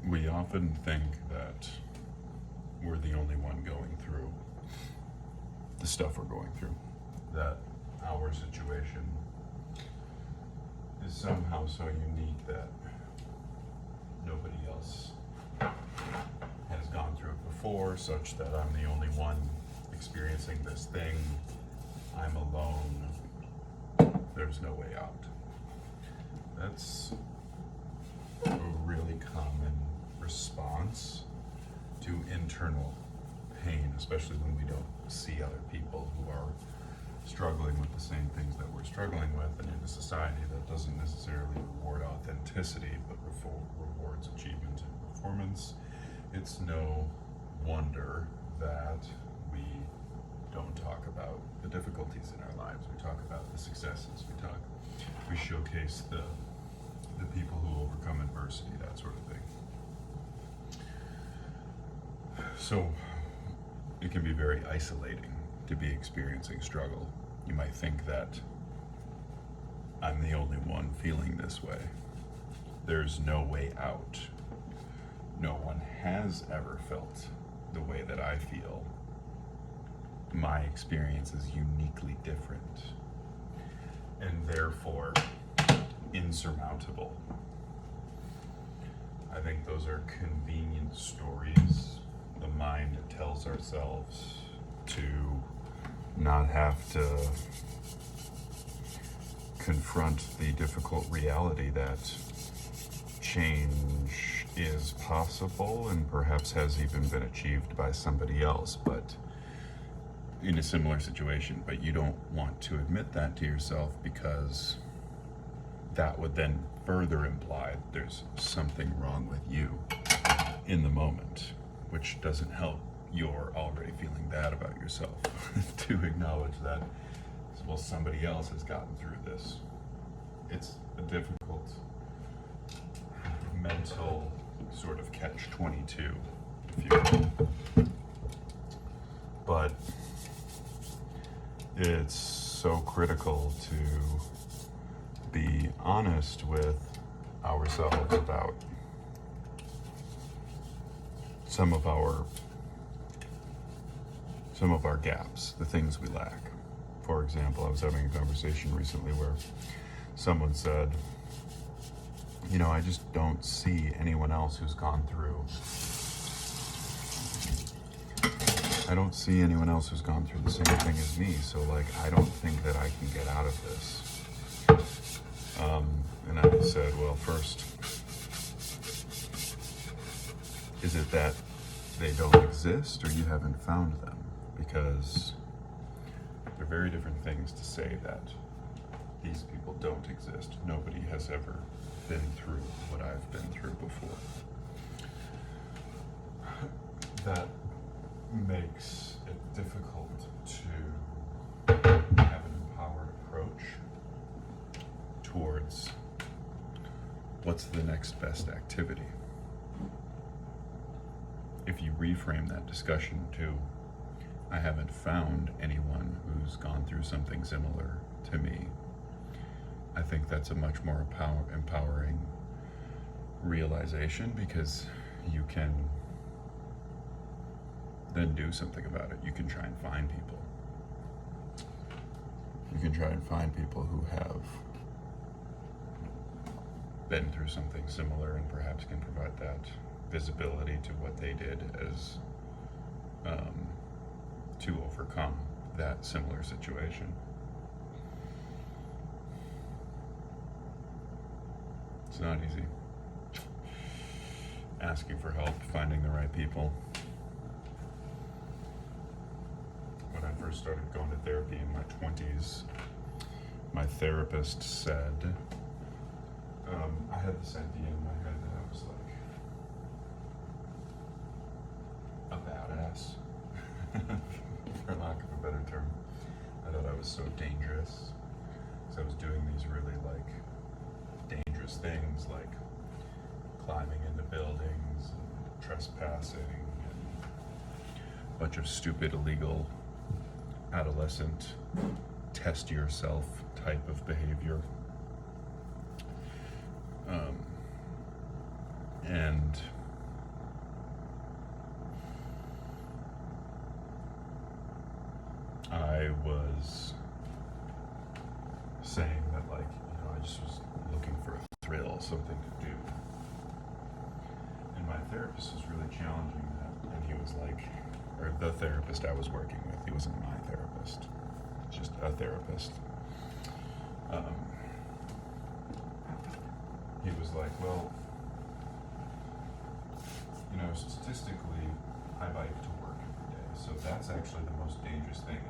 We often think that we're the only one going through the stuff we're going through, that our situation is somehow so unique that nobody else has gone through it before, such that I'm the only one experiencing this thing. I'm alone. There's no way out. That's a really common response to internal pain, especially when we don't see other people who are struggling with the same things that we're struggling with, and in a society that doesn't necessarily reward authenticity but rewards achievement and performance. It's no wonder that we don't talk about the difficulties in our lives. We talk about the successes. We showcase the people who overcome adversity, that sort of thing. So it can be very isolating to be experiencing struggle. You might think that I'm the only one feeling this way. There's no way out. No one has ever felt the way that I feel. My experience is uniquely different, and therefore insurmountable. I think those are convenient stories the mind tells ourselves to not have to confront the difficult reality that change is possible and perhaps has even been achieved by somebody else, but in a similar situation. But you don't want to admit that to yourself, because that would then further imply there's something wrong with you in the moment, which doesn't help you're already feeling bad about yourself to acknowledge that, well, somebody else has gotten through this. It's a difficult mental sort of catch-22, if you will. But it's so critical to be honest with ourselves about some of our gaps, the things we lack. For example, I was having a conversation recently where someone said, I just don't see anyone else who's gone through. I don't see anyone else who's gone through the same thing as me, so I don't think that I can get out of this. And I said, well, first, is it that they don't exist, or you haven't found them? Because they're very different things to say that these people don't exist. Nobody has ever been through what I've been through before. That makes it difficult to have an empowered approach towards what's the next best activity. If you reframe that discussion to, I haven't found anyone who's gone through something similar to me, I think that's a much more empowering realization, because you can then do something about it. You can try and find people. You can try and find people who have been through something similar and perhaps can provide that visibility to what they did as to overcome that similar situation. It's not easy. Asking for help, finding the right people. When I first started going to therapy in my 20s, my therapist said, I had this idea in my head that I was like a badass, for lack of a better term. I thought I was so dangerous, because I was doing these really dangerous things, like climbing into buildings and trespassing and a bunch of stupid, illegal, adolescent, test yourself type of behavior. And I was saying that, like, you know, I just was looking for a thrill, something to do. And my therapist was really challenging that, and he was like, or the therapist I was working with, he wasn't my therapist, just a therapist. He was like, well, you know, statistically, I bike to work every day, so that's actually the most dangerous thing.